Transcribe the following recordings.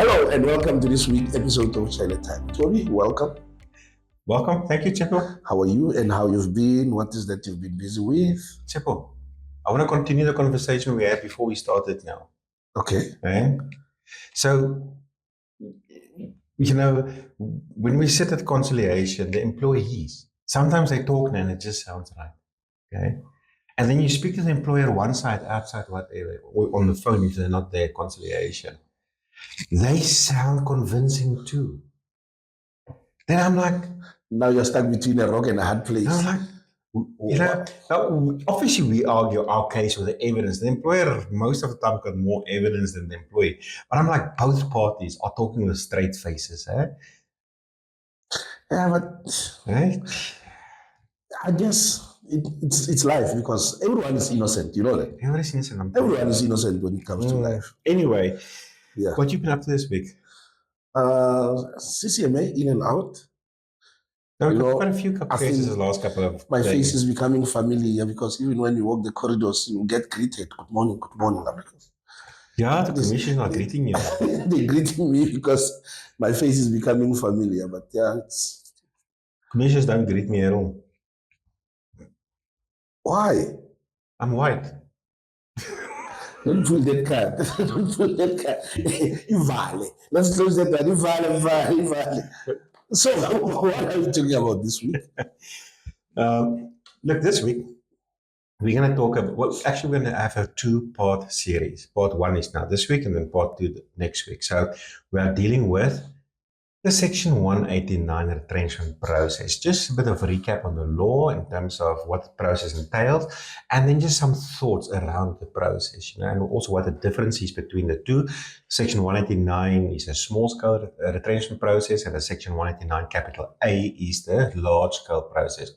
Hello and welcome to this week's episode of Chaile Time. Toby, welcome. Welcome. Thank you, Chaile. How are you and how you've been? What is that you've been busy with? Chaile, I want to continue the conversation we had before we started now. Okay. Okay? So, when we sit at conciliation, the employees, sometimes they talk and it just sounds right. Okay? And then you speak to the employer one side, outside, whatever, or on the phone if they're not there, conciliation. They sound convincing too. Then I'm like, now you're stuck between a rock and a hard place. I'm like, now, obviously we argue our case with the evidence. The employer most of the time got more evidence than the employee. But I'm like, both parties are talking with straight faces, eh? Yeah, but I guess it's life because everyone is innocent, you know that? Everyone is innocent. Everyone is innocent when it comes to life. Anyway, yeah. What you been up to this week? CCMA in and out. There were quite a few cases the last couple of my days. Face is becoming familiar because even when you walk the corridors, you get greeted. Good morning, Africans. Yeah, the commission are greeting you. They're greeting me because my face is becoming familiar. But yeah, it's... Commissions don't greet me at all. Why? I'm white. Don't pull that card. Don't pull that card. Ivale. Let's close that card. Ivale. So, what are we talking about this week? Look, this week, we're going to talk about, well, actually, we're going to have a two-part series. Part one is now this week, and then part two next week. So, we are dealing with the Section 189 retrenchment process. Just a bit of a recap on the law in terms of what the process entails, and then just some thoughts around the process, and also what the difference is between the two. Section 189 is a small-scale retrenchment process, and the Section 189 capital A is the large-scale process.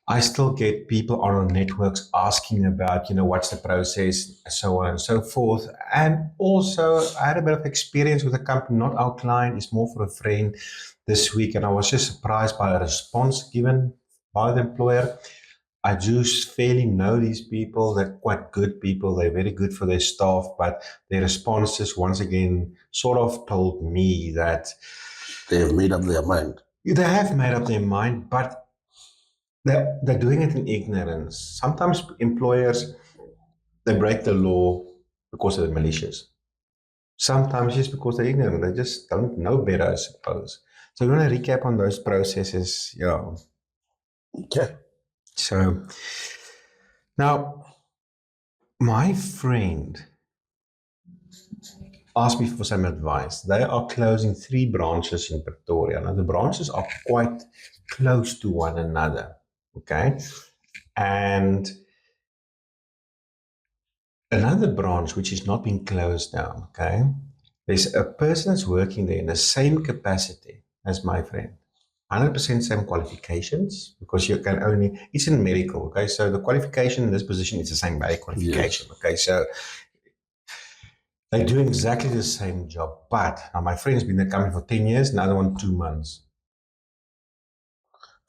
I still get people on our networks asking about, what's the process, so on and so forth. And also, I had a bit of experience with a company, not our client, it's more for a friend this week. And I was just surprised by a response given by the employer. I do fairly know these people. They're quite good people. They're very good for their staff. But their responses, once again, sort of told me that they have made up their mind. They have made up their mind, but they're doing it in ignorance. Sometimes employers, they break the law because they're malicious. Sometimes just because they're ignorant. They just don't know better, I suppose. So we want to recap on those processes. Yeah. Okay. So now, my friend asked me for some advice. They are closing 3 branches in Pretoria. Now, the branches are quite close to one another. Okay. And another branch which is not being closed down, okay? There's a person that's working there in the same capacity as my friend. 100% same qualifications, because you can only, it's in medical, okay? So the qualification in this position is the same by qualification, yes. Okay? So they do exactly the same job, but now my friend's been in the company for 10 years, another one 2 months.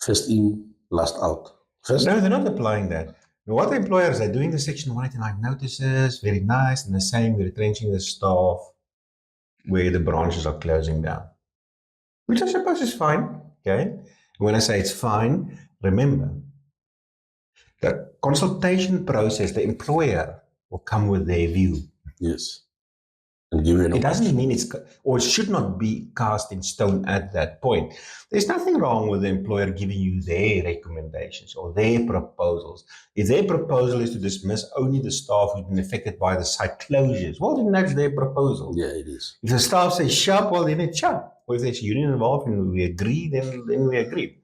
First in, last out. No, they're not applying that. What the employers are doing, the Section 189 notices, very nice, and the same, we're retrenching the staff where the branches are closing down, which I suppose is fine, okay? And when I say it's fine, remember, the consultation process, the employer will come with their view. Yes. And give it doesn't mean it should not be cast in stone at that point. There's nothing wrong with the employer giving you their recommendations or their proposals. If their proposal is to dismiss only the staff who've been affected by the site closures, well, then that's their proposal. Yeah, it is. If the staff says sharp, well, then it's sharp. Or if there's union involved and we agree, then we agree.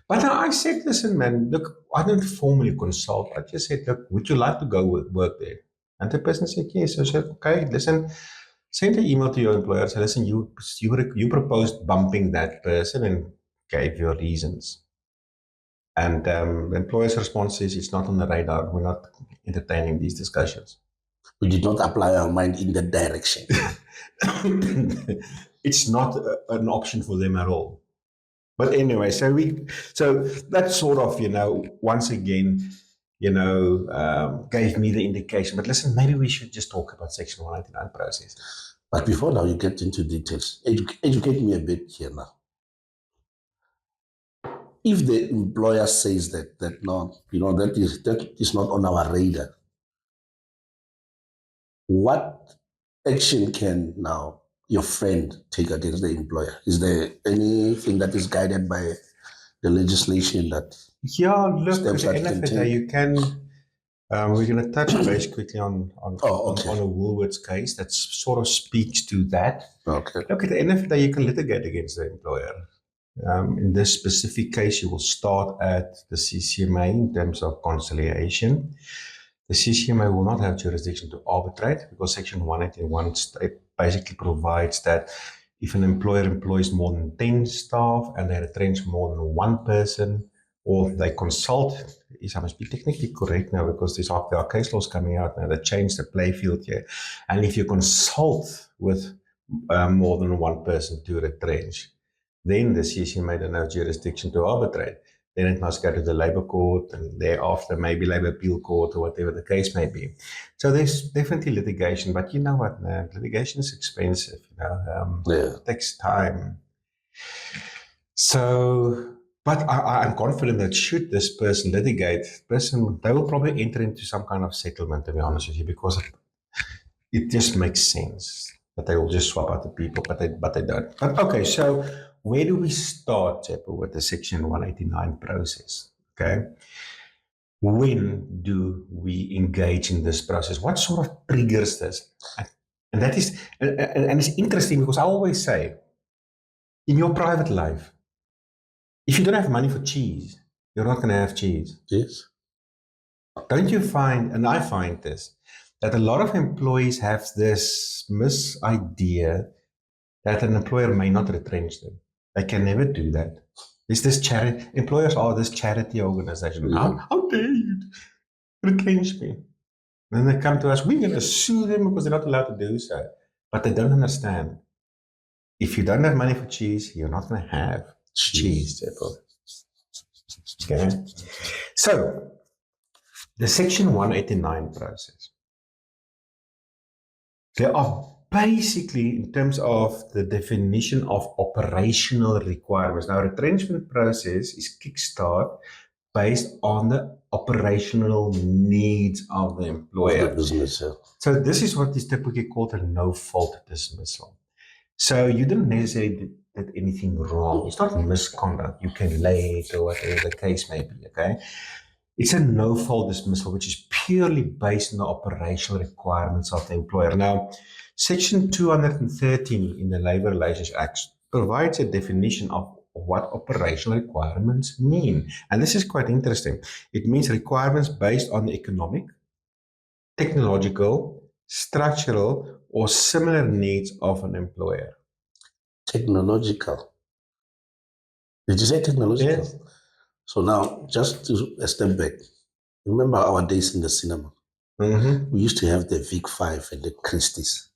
But I said, listen, man, look, I don't formally consult. I just said, look, would you like to go work there? And the person said, yes. So I said, okay, listen, send an email to your employer. Say, listen, you proposed bumping that person and gave your reasons. And the employer's response is, it's not on the radar. We're not entertaining these discussions. We did not apply our mind in that direction. It's not an option for them at all. But anyway, so that's sort of, once again, gave me the indication. But listen, maybe we should just talk about Section 189 process. But before now you get into details, educate me a bit here now. If the employer says that no, that is not on our radar, what action can now your friend take against the employer? Is there anything that is guided by the legislation that Yeah, look, at steps the that end can of the day, take? you can. We're going to touch base quickly on Oh, okay. on a Woolworths case that sort of speaks to that. Okay. Look, at the end of the day, you can litigate against the employer. In this specific case, you will start at the CCMA in terms of conciliation. The CCMA will not have jurisdiction to arbitrate because Section 181 basically provides that if an employer employs more than 10 staff and they retrench more than one person, or they consult, I must be technically correct now because there are case laws coming out now that change the play field here. And if you consult with more than one person to retrench, then the CCMA don't have jurisdiction to arbitrate. Then it must go to the labor court and thereafter maybe labor appeal court or whatever the case may be. So there's definitely litigation, but you know what, man, litigation is expensive, It takes time. So, but I'm confident that should this person litigate, they will probably enter into some kind of settlement, to be honest with you, because it just makes sense that they will just swap out the people, but they don't. But okay, so where do we start, Tsepo, with the Section 189 process? Okay. When do we engage in this process? What sort of triggers this? And that is, and it's interesting because I always say, in your private life, if you don't have money for cheese, you're not going to have cheese. Yes. Don't you find, and I find this, that a lot of employees have this misidea that an employer may not retrench them. They can never do that. There's this charity, employers are this charity organization. How dare you retrench me? And then they come to us, we're going to sue them because they're not allowed to do so. But they don't understand. If you don't have money for cheese, you're not going to have cheese. Okay? So, the Section 189 process. There are basically, in terms of the definition of operational requirements. Now, retrenchment process is kickstart based on the operational needs of the employer. The business, yeah. So this is what is typically called a no-fault dismissal. So you didn't necessarily did anything wrong. It's not misconduct. You can late or whatever the case may be, okay? It's a no-fault dismissal, which is purely based on the operational requirements of the employer. Now, Section 213 in the Labour Relations Act provides a definition of what operational requirements mean. And this is quite interesting. It means requirements based on the economic, technological, structural, or similar needs of an employer. Technological. Did you say technological? Yes. So now, just to a step back, remember our days in the cinema? Mm-hmm. We used to have the Vic 5 and the Christie's.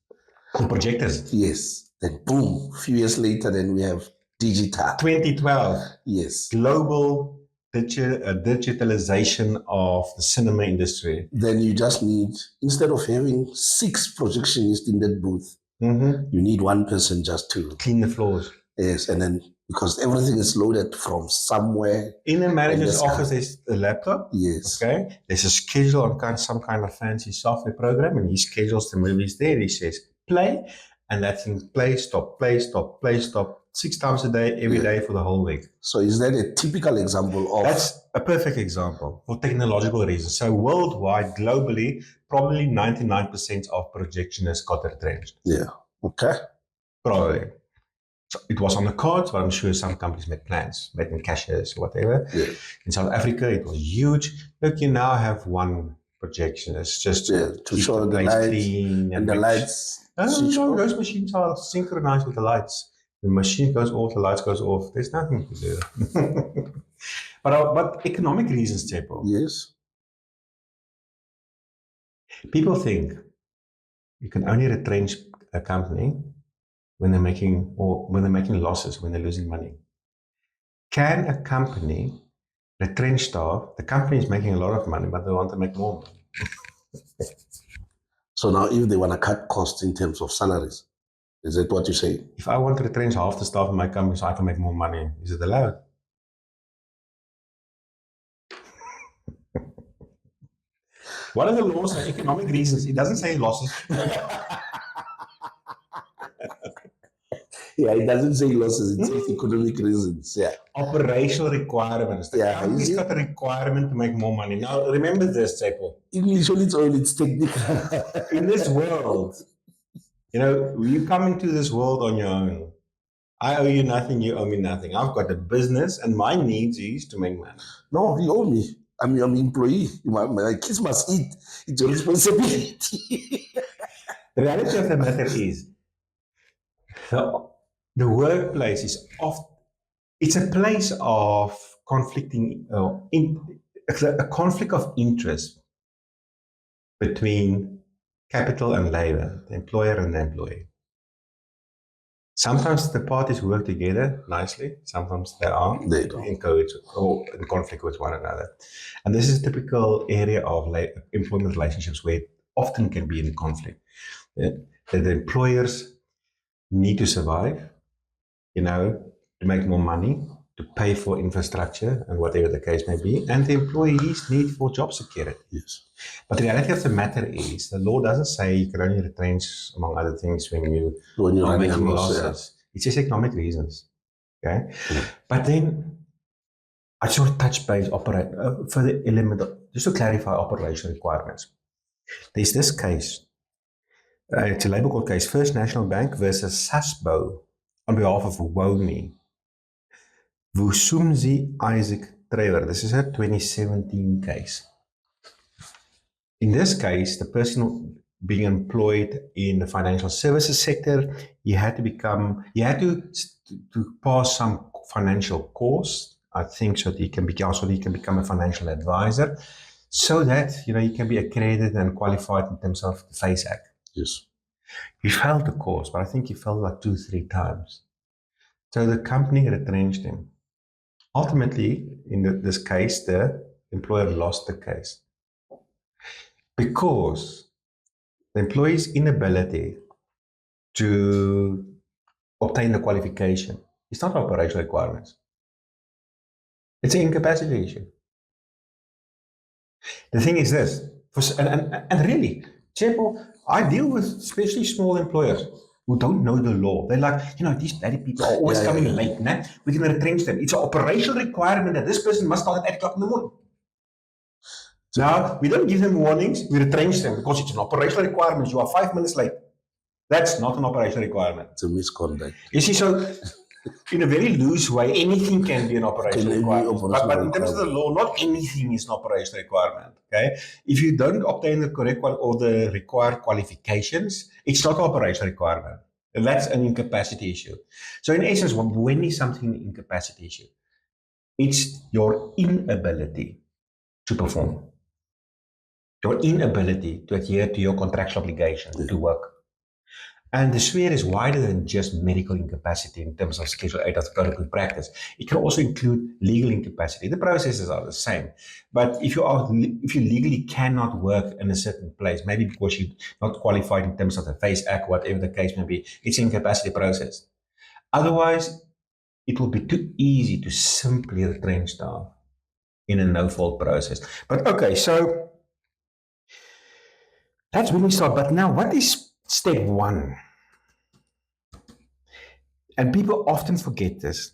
The projectors. Yes. Then boom, a few years later, then we have digital. 2012. Yes. Global digitalization of the cinema industry. Then you just need, instead of having 6 projectionists in that booth, you need one person just to clean the floors. Yes, and then because everything is loaded from somewhere. In the manager's office, there's a laptop. Yes. Okay. There's a schedule on some kind of fancy software program, and he schedules the movies there. He says play, and that's in play, stop, play, stop, play, stop, 6 times a day, every day for the whole week. So is that a typical example of? That's a perfect example for technological reasons. So worldwide, globally, probably 99% of projectionists got retrenched. Yeah. Okay. Probably. So it was on the cards, but I'm sure some companies made plans, made in cashes or whatever. Yeah. In South Africa, it was huge. Look, you now have one projectionist just to show the lights clean and the lights. No, those machines are synchronized with the lights. The machine goes off, the lights goes off. There's nothing to do. but economic reasons, Tsepo. Yes. People think you can only retrench a company when they're making losses, when they're losing money. Can a company retrench staff? The company is making a lot of money, but they want to make more money. So now if they want to cut costs in terms of salaries, Is that what you say? If I want to retrench half the staff in my company so I can make more money, is it allowed? What are the laws for economic reasons? It doesn't say losses. Yeah, it doesn't say losses, it says economic reasons. Yeah. Operational requirements. The company's got a requirement to make more money. Now, remember this, Chaile. English on its own, it's technical. In this world, you come into this world on your own. I owe you nothing, you owe me nothing. I've got a business and my needs is to make money. No, you owe me. I'm your employee. My kids must eat. It's your responsibility. The reality of the matter is, the workplace is it's a place of conflicting, a conflict of interest between capital and labor, the employer and the employee. Sometimes the parties work together nicely. Sometimes they are in conflict with one another. And this is a typical area of employment relationships where it often can be in conflict. That the employers need to survive, to make more money, to pay for infrastructure and whatever the case may be. And the employees need for job security. Yes. But the reality of the matter is, the law doesn't say you can only retrench, among other things, when you're making losses. Yeah. It's just economic reasons. Okay? But then, I just want to touch base, for the element just to clarify operational requirements. There's this case, it's a labor court case, First National Bank versus Sasbo, on behalf of Woni, Vusumzi Isaac Trevor. This is a 2017 case. In this case, the person being employed in the financial services sector, he had to pass some financial course, I think, so that he can become a financial advisor, so that he can be accredited and qualified in terms of the FACE Act. Yes. He failed the course, but I think he failed like 2-3 times. So the company retrenched him. Ultimately, in this case, the employer lost the case, because the employee's inability to obtain the qualification is not operational requirements. It's an incapacity issue. The thing is this, and really, Chaile, I deal with especially small employers who don't know the law. They're like, these bloody people are always coming late. Nah? We're going to retrench them. It's an operational requirement that this person must start at 8 o'clock in the morning. Now, we don't give them warnings, we retrench them because it's an operational requirement. You are 5 minutes late. That's not an operational requirement. It's a misconduct. You see, so in a very loose way, anything can be an operational requirement. But in terms of the law, not anything is an operational requirement. Okay? If you don't obtain the correct or the required qualifications, it's not an operational requirement. And that's an incapacity issue. So in essence, when is something an incapacity issue? It's your inability to perform. Your inability to adhere to your contractual obligation to work. And the sphere is wider than just medical incapacity in terms of Schedule 8 of the Code of Good Practice. It can also include legal incapacity. The processes are the same. But if you legally cannot work in a certain place, maybe because you're not qualified in terms of the FACE Act, whatever the case may be, it's an incapacity process. Otherwise, it will be too easy to simply retrench staff in a no-fault process. But okay, so that's when we start. But now, what is step 1? And people often forget this.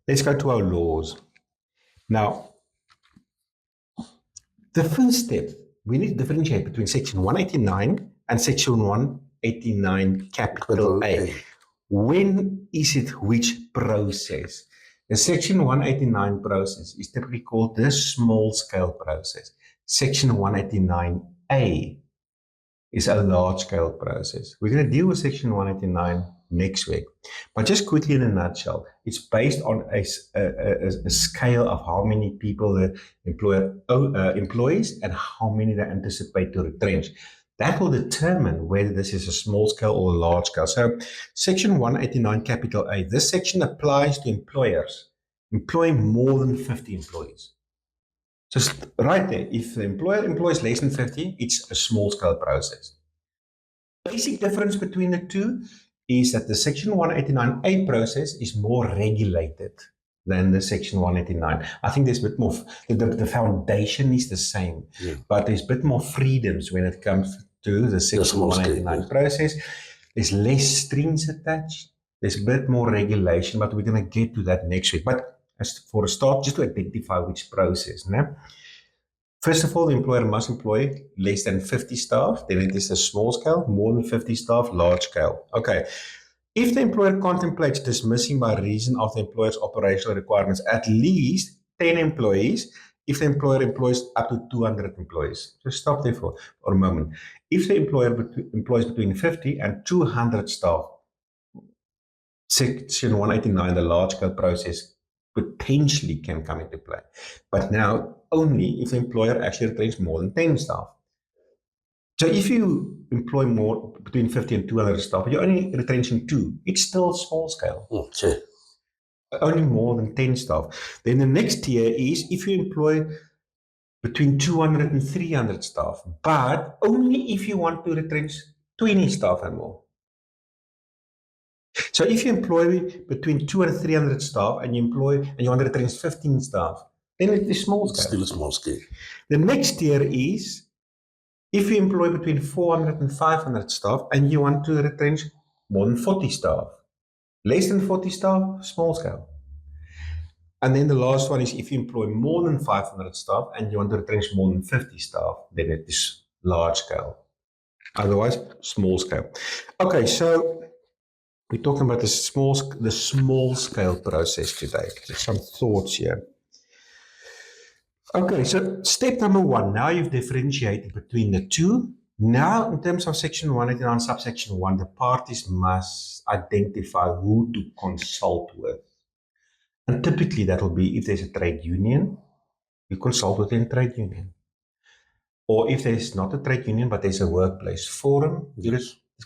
Let's go to our laws. Now, the first step, we need to differentiate between Section 189 and Section 189 capital A. When is it which process? The Section 189 process is typically called the small-scale process. Section 189A is a large-scale process. We're going to deal with Section 189 next week. But just quickly in a nutshell, it's based on a scale of how many people the employer employs and how many they anticipate to retrench. That will determine whether this is a small scale or a large scale. So Section 189 capital A, this section applies to employers employing more than 50 employees. Just right there, if the employer employs less than 50, it's a small scale process. basic difference between the two is that the Section 189A process is more regulated than the Section 189. I think there's a bit more, the foundation is the same, but there's a bit more freedoms when it comes to the Section 189 process. There's less strings attached. There's a bit more regulation, but we're going to get to that next week. But as for a start, just to identify which process. No? First of all, the employer must employ less than 50 staff. Then it is a small scale, more than 50 staff, large scale. Okay. If the employer contemplates dismissing by reason of the employer's operational requirements at least 10 employees, if the employer employs up to 200 employees. Just stop there for a moment. If the employer employs between 50 and 200 staff, Section 189, the large-scale process, potentially can come into play. But now, only if the employer actually retains more than 10 staff. So if you employ more between 50 and 200 staff, you're only retrenching 2. It's still small scale. Okay. Only more than 10 staff. Then the next tier is if you employ between 200 and 300 staff, but only if you want to retrench 20 staff and more. So if you employ between 200 and 300 staff and you want to retrench 15 staff, then it is small scale. Still a small scale. The next tier is if you employ between 400 and 500 staff and you want to retrench more than 40 staff. Less than 40 staff, small scale. And then the last one is if you employ more than 500 staff and you want to retrench more than 50 staff, then it is large scale. Otherwise, small scale. Okay, so we're talking about the small scale process today. There's some thoughts here. Okay, so step number 1, now you've differentiated between the two. Now, in terms of Section 189, subsection 1, the parties must identify who to consult with. And typically that will be if there's a trade union, you consult with a trade union. Or if there's not a trade union, but there's a workplace forum, you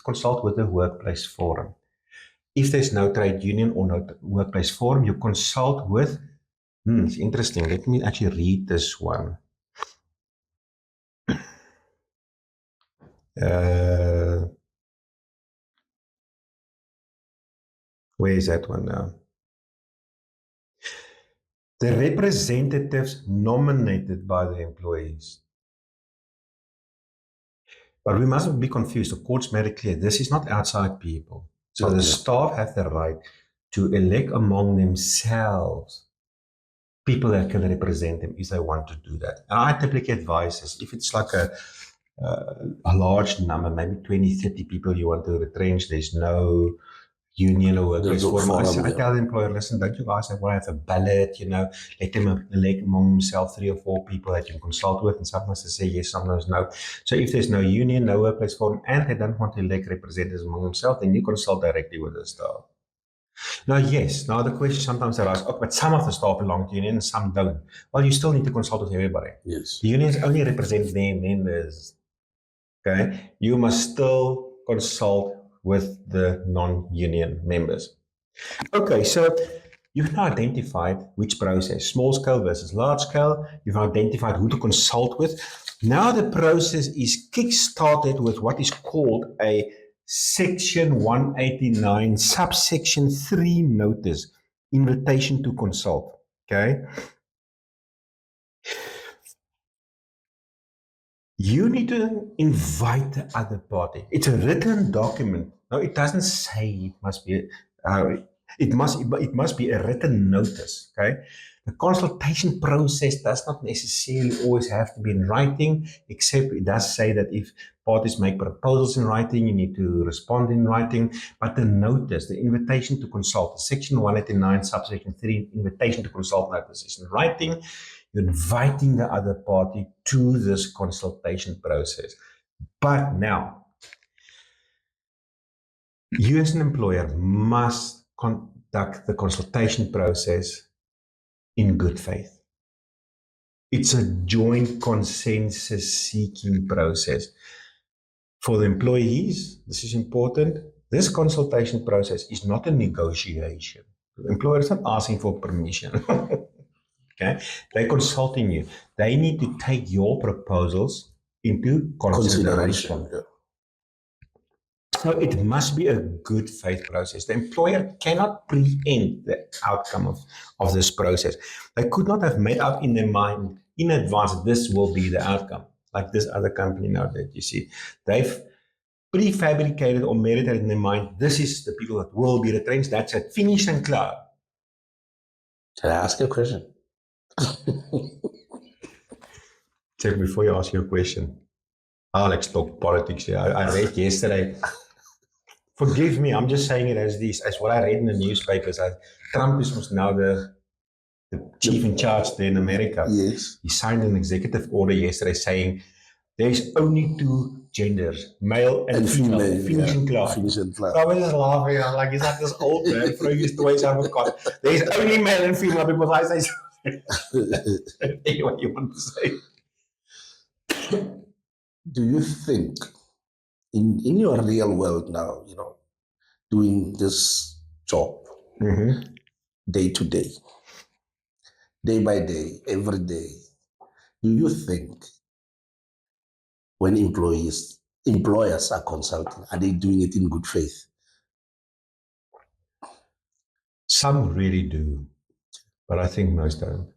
consult with the workplace forum. If there's no trade union or no workplace forum, you consult with, it's interesting, let me actually read this one. Where is that one now? The representatives nominated by the employees. But we mustn't be confused. The court's made it clear this is not outside people. So the staff have the right to elect among themselves people that can represent them if they want to do that. And I typically advise this. If it's like a large number, maybe 20, 30 people you want to retrench, there's no union or workplace forum. I tell the employer, listen, don't you guys want to have a ballot, let them elect among themselves 3 or 4 people that you can consult with, and sometimes they say yes, sometimes no. So if there's no union, no workplace forum, and they don't want to elect representatives among themselves, then you consult directly with the staff. Now, yes, now the question sometimes arises, but some of the staff belong to union and some don't. Well, you still need to consult with everybody. Yes. The unions only represent their members. Okay, you must still consult with the non-union members. Okay, so you've now identified which process, small scale versus large scale. You've identified who to consult with. Now the process is kick-started with what is called a Section 189, subsection 3 notice, invitation to consult. Okay. You need to invite the other party. It's a written document. No, it doesn't say it must be. It must be a written notice. Okay. The consultation process does not necessarily always have to be in writing, except it does say that if parties make proposals in writing, you need to respond in writing. But the notice, the invitation to consult, Section 189, subsection 3, invitation to consult notice is in writing. You're inviting the other party to this consultation process. But now, you as an employer must conduct the consultation process in good faith. It's a joint consensus-seeking process. For the employees, this is important. This consultation process is not a negotiation. The employer is not asking for permission. Okay, they're consulting you. They need to take your proposals into consideration. So it must be a good faith process. The employer cannot preempt the outcome of this process. They could not have made up in their mind in advance that this will be the outcome, like this other company now that you see. They've prefabricated or meditated in their mind, this is the people that will be retrenched, that's it, finished and clear. Can I ask you a question? Check before you ask your question. Alex talk politics here. I read yesterday. Forgive me, I'm just saying it as what I read in the newspapers. Trump is now the chief in charge there in America. Yes. He signed an executive order yesterday saying there's only two genders, male and female. Finishing class. Finishing class. So I was just laughing. I'm like, he's like this old man throwing his toys out of court. There's only male and female because I say what you want to say. Do you think in your real world now, doing this job day to day, day by day, every day, do you think when employers are consulting, are they doing it in good faith? Some really do, but I think most don't.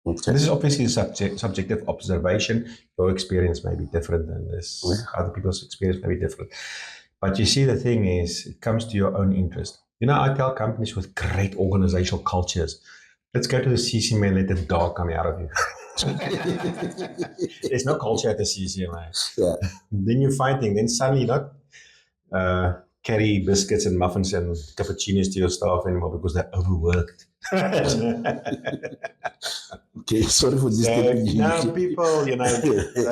Okay. This is obviously a subjective observation. Your experience may be different than this. Yeah. Other people's experience may be different. But you see, the thing is, it comes to your own interest. I tell companies with great organizational cultures, let's go to the CCMA and let the dog come out of you. There's no culture at the CCMA. Yeah. Then you're fighting. Then suddenly you're not carry biscuits and muffins and cappuccinos to your staff anymore because they're overworked. Okay, sorry for this. People, they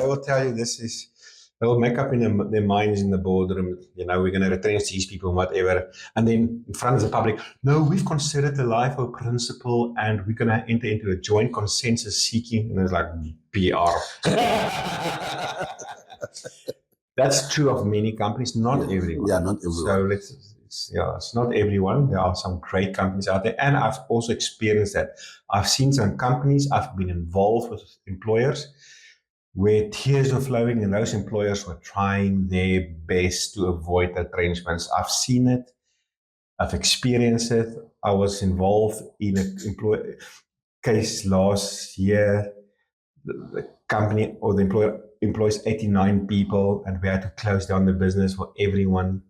will tell you they will make up in their minds in the boardroom, we're going to retrench these people and whatever. And then in front of the public, no, we've considered the LIFO principle and we're going to enter into a joint consensus seeking. And it's like, PR. That's true of many companies, not everyone. Yeah, not everyone. So it's not everyone. There are some great companies out there. And I've also experienced that. I've seen some companies, I've been involved with employers where tears were flowing and those employers were trying their best to avoid retrenchments. I've seen it. I've experienced it. I was involved in an employee case last year. The company or the employer employs 89 people and we had to close down the business for everyone,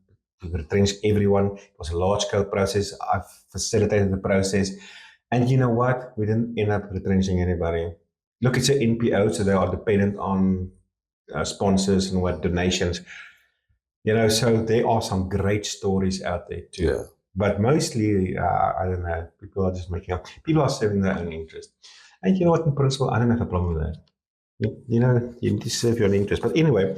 to retrench everyone. It was a large-scale process. I've facilitated the process. And you know what? We didn't end up retrenching anybody. Look, it's an NPO, so they are dependent on sponsors and donations. So there are some great stories out there too. Yeah. But mostly, I don't know, people are just making up. People are serving their own interest. And you know what, in principle, I don't have a problem with that. You need to serve your own interest. But anyway,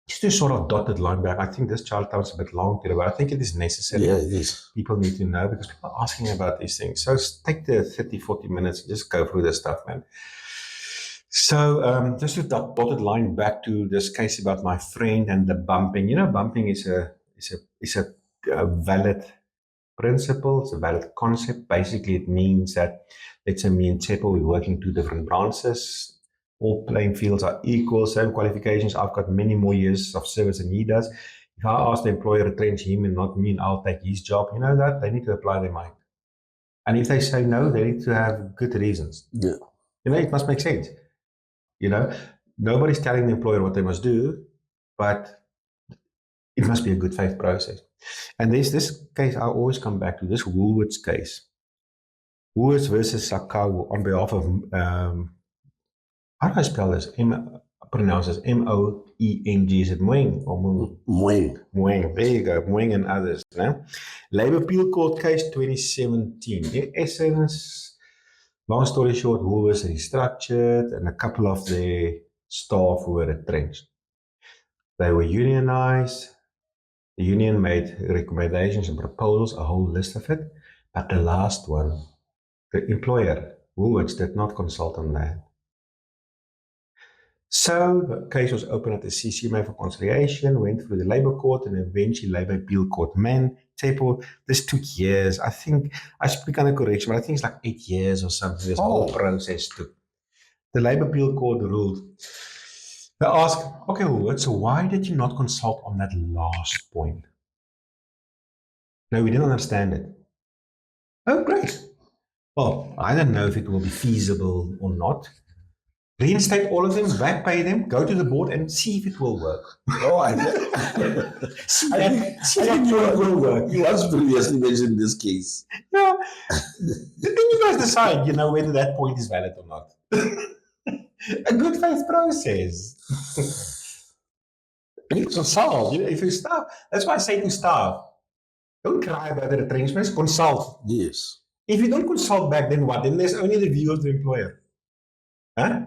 just to sort of dotted line back, I think this child time is a bit long today, but I think it is necessary. Yeah, it is. People need to know because people are asking about these things. So take the 30, 40 minutes, just go through this stuff, man. So just to dotted line back to this case about my friend and the bumping. Bumping is a valid principle. It's a valid concept. Basically, it means that, let's say me and Chaile, we're working two different branches. All playing fields are equal, same qualifications. I've got many more years of service than he does. If I ask the employer to retrench him and not me, and I'll take his job, that they need to apply their mind. And if they say no, they need to have good reasons. Yeah. It must make sense. Nobody's telling the employer what they must do, but it must be a good faith process. And there's this case I always come back to, this Woolworths case. Woolworths versus Sakau on behalf of, how do I spell this? Pronounce this Moeng. Is it Moeng or Moeng? Moeng. Moeng. There you go. Moeng and others. Labour Appeal Court case 2017. In essence, long story short, Woolworths restructured and a couple of their staff were retrenched. They were unionized. The union made recommendations and proposals, a whole list of it. But the last one, the employer, Woolworths, did not consult on that. So the case was opened at the CCMA for conciliation, went through the Labour Court and eventually Labour Appeal Court. Man, Chaile, this took years. I think, I speak under correction, but I think it's like 8 years or something. This whole process took. The Labour Appeal Court ruled They ask, okay, well, so why did you not consult on that last point? No, we didn't understand it. Oh, great. Well, I don't know if it will be feasible or not. Reinstate all of them, back pay them, go to the board and see if it will work. Oh, I think you once previously mentioned this case. Yeah. Then you guys decide, whether that point is valid or not. A good faith process. Consult. If you staff, that's why I say to staff, don't cry about the retrenchments, consult. Yes. If you don't consult back, then what? Then there's only the view of the employer. Huh?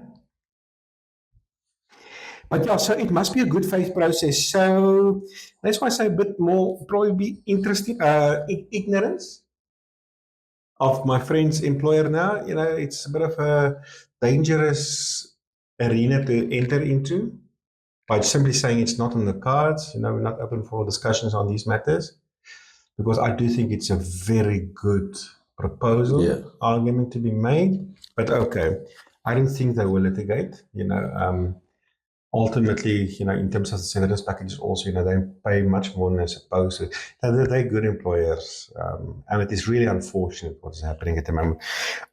But yeah, so it must be a good faith process. So that's why I say a bit more, probably be interesting, ignorance of my friend's employer now. It's a bit of a dangerous arena to enter into by simply saying it's not on the cards. We're not open for discussions on these matters because I do think it's a very good proposal, argument to be made. But okay, I don't think they will litigate. Ultimately, in terms of the severance packages also, they pay much more than they're supposed to. They're good employers. And it is really unfortunate what is happening at the moment.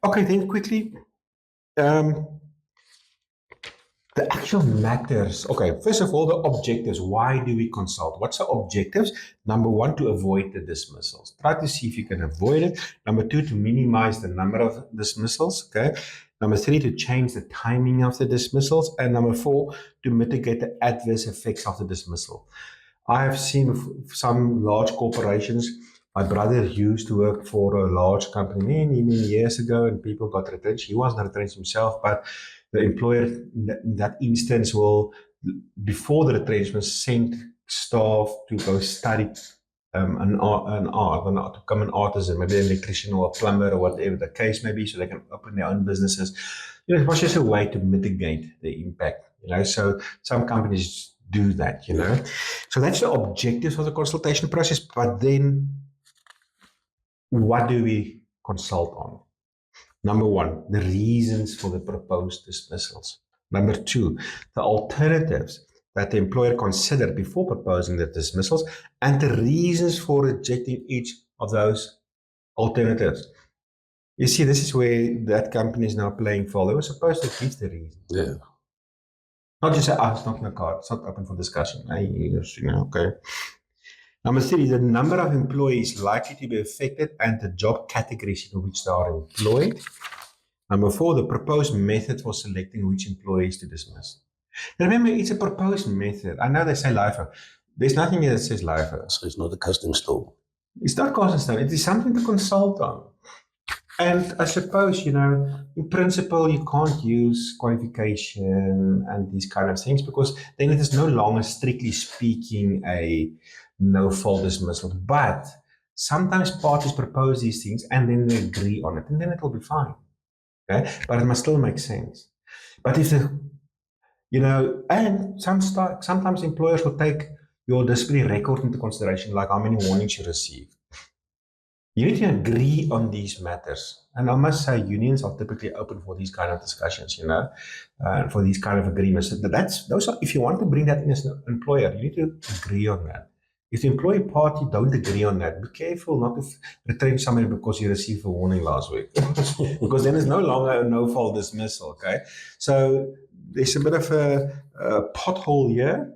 Okay, then quickly, the actual matters. Okay, first of all, the objectives. Why do we consult? What's the objectives? Number one, to avoid the dismissals. Try to see if you can avoid it. Number two, to minimize the number of dismissals. Okay. Number three, to change the timing of the dismissals. And number four, to mitigate the adverse effects of the dismissal. I have seen some large corporations. My brother used to work for a large company many years ago, and people got retrenched. He wasn't retrenched himself, but the employer in that instance will, before the retrenchment, send staff to go study an art, to become an artisan, maybe an electrician or a plumber or whatever the case may be, so they can open their own businesses. It was just a way to mitigate the impact. So some companies do that. So that's the objectives of the consultation process. But then, what do we consult on? Number one, the reasons for the proposed dismissals. Number two, the alternatives that the employer considered before proposing the dismissals and the reasons for rejecting each of those alternatives. You see, this is where that company is now playing foul. They were supposed to give the reason. Yeah. Not just say, it's not in the card, it's not open for discussion. Okay. Number three, the number of employees likely to be affected and the job categories in which they are employed. Number four, the proposed method for selecting which employees to dismiss. Remember, it's a proposed method. I know they say LIFO. There's nothing here that says LIFO. So it's not a custom stone. It's not custom stone. It is something to consult on. And I suppose, in principle, you can't use qualification and these kind of things because then it is no longer, strictly speaking, a no-fault dismissal. But sometimes parties propose these things and then they agree on it, and then it will be fine. Okay? But it must still make sense. But if and sometimes employers will take your disciplinary record into consideration, like how many warnings you receive. You need to agree on these matters. And I must say, unions are typically open for these kind of discussions, for these kind of agreements. If you want to bring that in as an employer, you need to agree on that. If the employee party don't agree on that, be careful not to retrench somebody because you received a warning last week. Because then it's no longer a no-fault dismissal, okay? So there's a bit of a pothole here,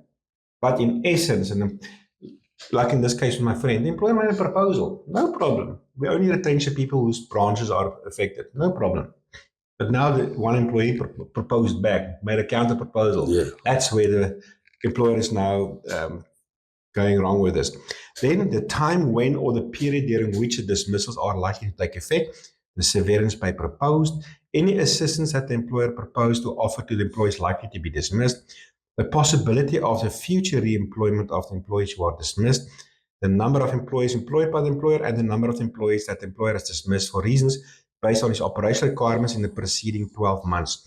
but in essence, and like in this case with my friend, the employer made a proposal. No problem. We only retrench the people whose branches are affected. No problem. But now the one employee proposed back, made a counter proposal. Yeah. That's where the employer is now going wrong with this. Then the time when or the period during which the dismissals are likely to take effect, the severance pay proposed, any assistance that the employer proposed to offer to the employee is likely to be dismissed, the possibility of the future re-employment of the employees who are dismissed, the number of employees employed by the employer, and the number of employees that the employer has dismissed for reasons based on his operational requirements in the preceding 12 months.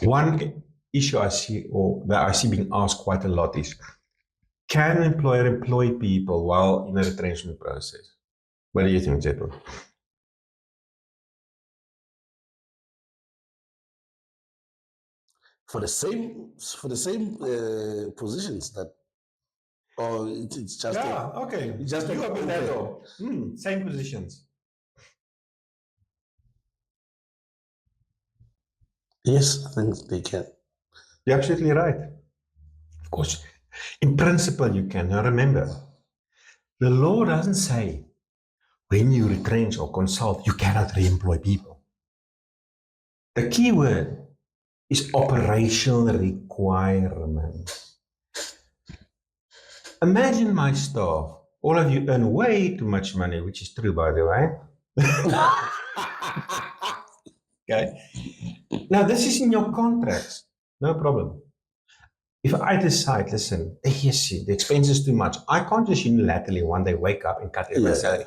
One issue I see, or that I see being asked quite a lot, is can an employer employ people while in a retrenchment process? What do you think, Zeto? for the same positions that, or it's just okay. it's just You an up in that open. door. Same positions. Yes, I think they can. You're absolutely right. Of course, in principle you can. Now remember, the law doesn't say when you retrench or consult, you cannot re-employ people. The key word is operational requirements. Imagine my staff. All of you earn way too much money, which is true, by the way. Okay. Now, this is in your contracts. No problem. If I decide, listen, yes, the expense is too much, I can't just unilaterally one day wake up and cut everybody's salary.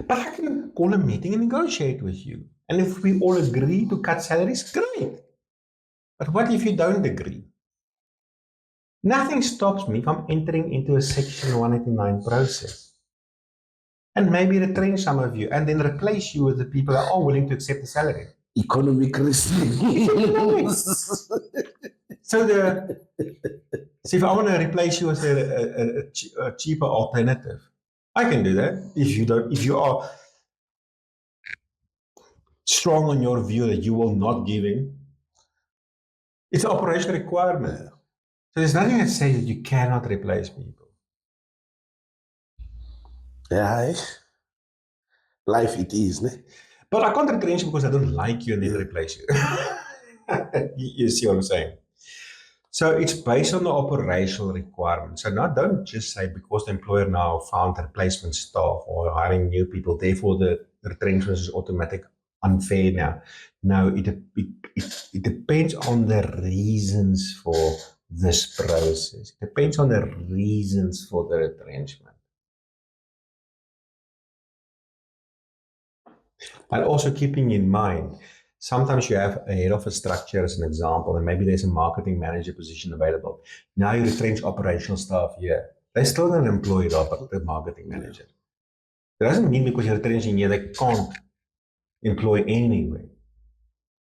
But I can call a meeting and negotiate with you. And if we all agree to cut salaries, great. But what if you don't agree? Nothing stops me from entering into a Section 189 process and maybe retrench some of you and then replace you with the people that are willing to accept the salary. Economic risk. So if I want to replace you with a cheaper alternative, I can do that. If you are strong on your view that you will not give in, it's an operational requirement. Yeah. So there's nothing that says that you cannot replace people. Yeah, life it is, ne? But I can't retrench because I don't like you and then replace you. You see what I'm saying? So it's based on the operational requirements. So now don't just say because the employer now found replacement staff or hiring new people, therefore the retrenchment is automatic unfair now. No, it depends on the reasons for this process. It depends on the reasons for the retrenchment. And also keeping in mind, sometimes you have a head office structure as an example, and maybe there's a marketing manager position available. Now you retrench operational staff here. They still don't employ the marketing manager. It doesn't mean because you're retrenching here, they can't employ anyway.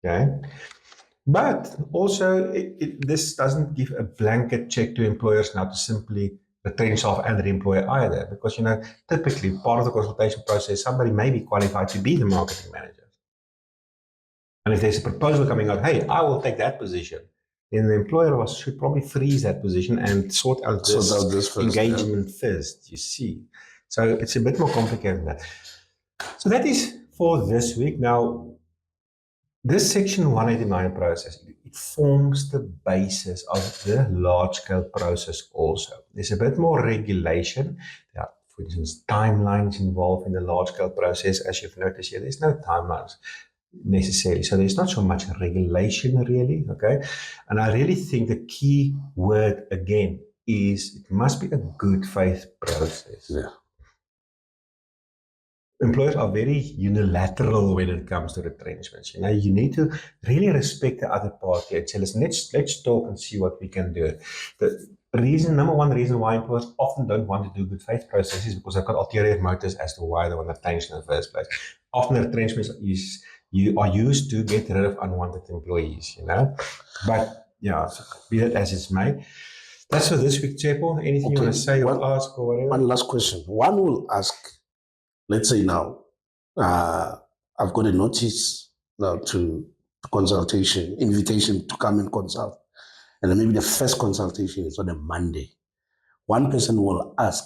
Okay? But also, this doesn't give a blanket check to employers now to simply retrench staff and re-employ either. Because, typically part of the consultation process, somebody may be qualified to be the marketing manager. And if there's a proposal coming out, hey, I will take that position, then the employer should probably freeze that position and sort out this engagement first, you see. So it's a bit more complicated than that. So that is for this week. Now, this Section 189 process, it forms the basis of the large-scale process also. There's a bit more regulation. There are, for instance, timelines involved in the large-scale process. As you've noticed here, there's no timelines necessarily. So there's not so much regulation really, okay? And I really think the key word again is it must be a good faith process. Yeah. Employers are very unilateral when it comes to retrenchments. You need to really respect the other party and say, listen, let's talk and see what we can do. The number one reason why employers often don't want to do good faith processes is because they've got ulterior motives as to why they want to retrench in the first place. Often the retrenchments you are used to get rid of unwanted employees, But yeah, so be that as it's may. That's for this week, Chaile. Anything you want to say or ask or whatever? One last question. One will ask, let's say now, I've got a notice now to consultation, invitation to come and consult. And then maybe the first consultation is on a Monday. One person will ask,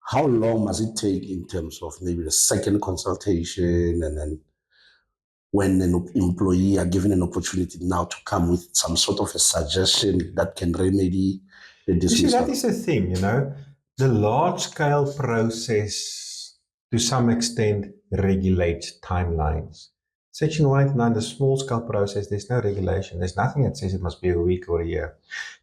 how long must it take in terms of maybe the second consultation, and then when an employee are given an opportunity now to come with some sort of a suggestion that can remedy the dismissal? You see, that is the thing, the large-scale process to some extent regulates timelines. Section 189, the small-scale process, there's no regulation. There's nothing that says it must be a week or a year.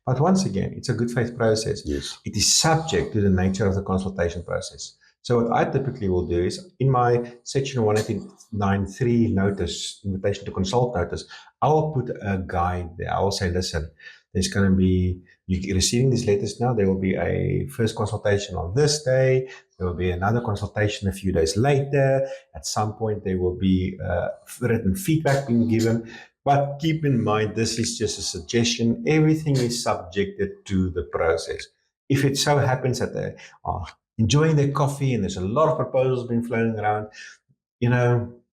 But once again, it's a good faith process. Yes. It is subject to the nature of the consultation process. So what I typically will do is, in my Section 189.3 notice, invitation to consult notice, I will put a guide there. I will say, listen, there's going to be, you're receiving these letters now, there will be a first consultation on this day, there will be another consultation a few days later, at some point there will be written feedback being given. But keep in mind, this is just a suggestion. Everything is subjected to the process. If it so happens that they are enjoying their coffee and there's a lot of proposals being flown around,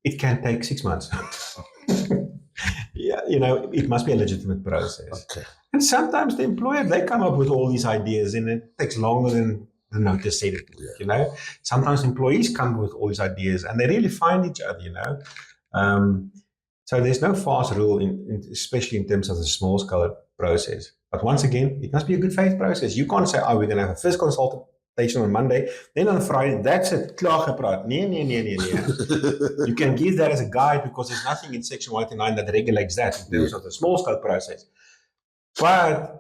it can take 6 months. Yeah, it must be a legitimate process. Okay. And sometimes the employer, they come up with all these ideas and it takes longer than the notice said it would, Sometimes employees come with all these ideas and they really find each other, So there's no fast rule, especially in terms of the small scale process. But once again, it must be a good faith process. You can't say, we're going to have a first consultation on Monday, then on Friday, that's it, klaar gepraat. Nee. You can give that as a guide because there's nothing in Section 189 that regulates that in terms of the small scale process. But,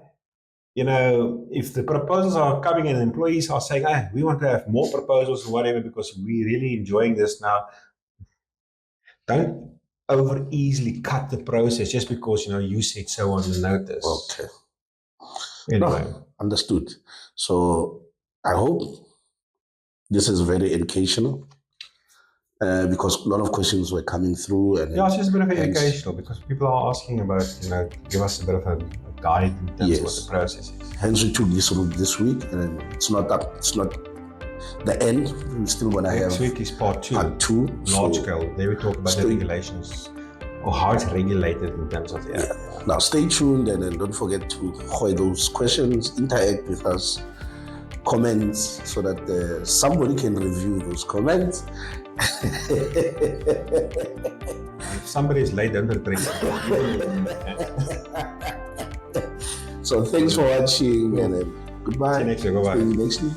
if the proposals are coming and employees are saying, we want to have more proposals or whatever because we're really enjoying this now, don't over easily cut the process just because you said so on the notice. Okay. Anyway. No, understood. So I hope this is very educational because a lot of questions were coming through. And it's just a bit of educational because people are asking about, give us a bit of a guide in terms of what the process is. Hence we took this route this week, and it's not the end. We're still going to have. Next week is part 2. Large scale. There we talk about the regulations or how it's regulated in terms of Now stay tuned and then don't forget to hoy those questions, interact with us, comments so that somebody can review those comments. If somebody is late, don't retrench. So thanks for watching and then goodbye. See you next week. Bye-bye. See you next week.